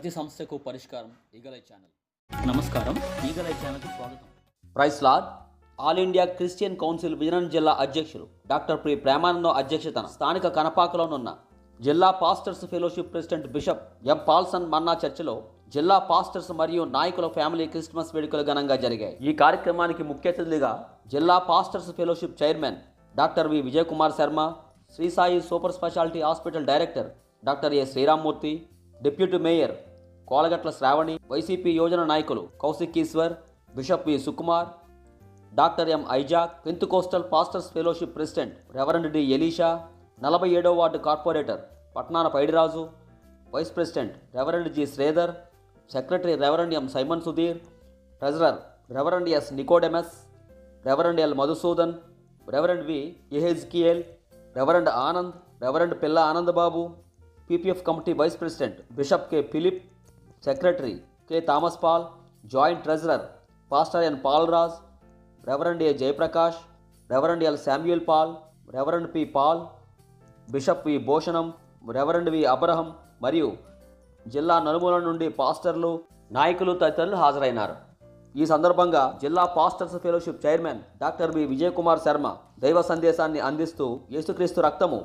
ప్రతి సమస్యకు పరిష్కారం ఈగలై ఛానల్. నమస్కారం, ఈగలై ఛానల్కి స్వాగతం. Praise lord. All India Christian Council Vizianagaram జిల్లా అధ్యక్షులు డాక్టర్ ప్రి ప్రేమానందం అధ్యక్షతన స్థానిక కనపాకలోనున్న జిల్లా pastors fellowship president bishop M Paulson Manna చర్చిలో జిల్లా పాస్టర్స్ మరియు నాయకుల ఫ్యామిలీ క్రిస్మస్ వేడుకలు ఘనంగా జరిగాయి. ఈ కార్యక్రమానికి ముఖ్య అతిథిగా జిల్లా pastors fellowship chairman doctor V Vijay Kumar Sharma, Shri Sai super speciality hospital director doctor A Sriramamurthy, deputy mayor Kolagatla Sravani, YCP యోజన నాయకులు Kaushik Eswar, bishop V Sukumar, doctor M Isaac, Pentecostal pastors fellowship president reverend D Elisha, 47వ ward corporator Patnana Paidiraju, vice president reverend G Sridhar, secretary reverend M Simon Sudhir, treasurer reverend S Nicodemus, reverend L Madhusudan, reverend V Ezekiel, reverend Anand, reverend Pilla Anandababu, PPF committee vice president bishop K Philip, secretary K Thomas Paul, joint treasurer pastor N Palraj, reverend A Jayaprakash, reverend L Samuel Paul, reverend P Paul, bishop V Bhushanam, reverend V Abraham మరియు జిల్లా నలుమూల నుండి పాస్టర్లు, నాయకులు తదితరులు హాజరైనారు. ఈ సందర్భంగా జిల్లా pastors fellowship chairman doctor V Vijay Kumar Sharma దైవ సందేశాన్ని అందిస్తూ యేసుక్రీస్తు రక్తము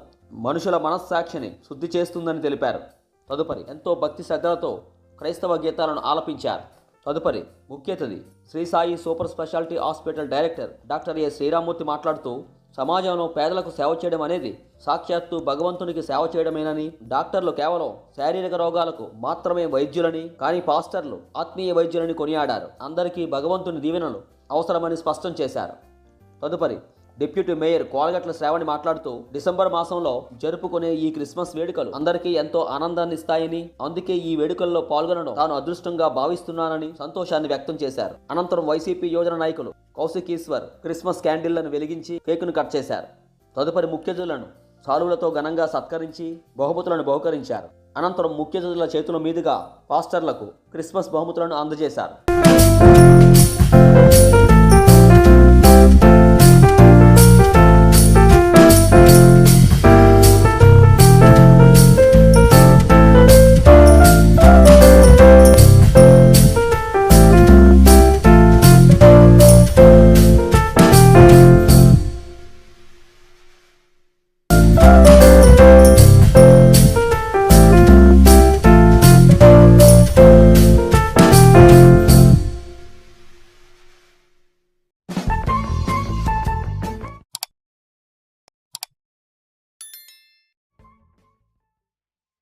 మనుషుల మనస్సాక్షిని శుద్ధి చేస్తుందని తెలిపారు. తదుపరి ఎంతో భక్తి శ్రద్ధలతో క్రైస్తవ గీతాలను ఆలపించారు. తదుపరి ముఖ్య అతిథి Shri Sai super speciality hospital director doctor A Sriramamurthy మాట్లాడుతూ సమాజంలో పేదలకు సేవ చేయడం అనేది సాక్షాత్తు భగవంతునికి సేవ చేయడమేనని, డాక్టర్లు కేవలం శారీరక రోగాలకు మాత్రమే వైద్యులని, కానీ పాస్టర్లు ఆత్మీయ వైద్యులని కొనియాడారు. అందరికీ భగవంతుని దీవెనలు అవసరమని స్పష్టం చేశారు. తదుపరి డిప్యూటీ మేయర్ కోలగట్ల శ్రావణి మాట్లాడుతూ డిసెంబర్ మాసంలో జరుపుకునే ఈ క్రిస్మస్ వేడుకలు అందరికీ ఎంతో ఆనందాన్ని ఇస్తాయని, అందుకే ఈ వేడుకల్లో పాల్గొనడం తాను అదృష్టంగా భావిస్తున్నానని సంతోషాన్ని వ్యక్తం చేశారు. అనంతరం వైసీపీ యోజన నాయకులు కౌశిక్ ఈశ్వర్ క్రిస్మస్ క్యాండిళ్లను వెలిగించి కేకును కట్ చేశారు. తదుపరి ముఖ్య అతిథులను సాలువులతో ఘనంగా సత్కరించి బహుమతులను బహుకరించారు. అనంతరం ముఖ్య అతిథుల చేతుల మీదుగా పాస్టర్లకు క్రిస్మస్ బహుమతులను అందజేశారు.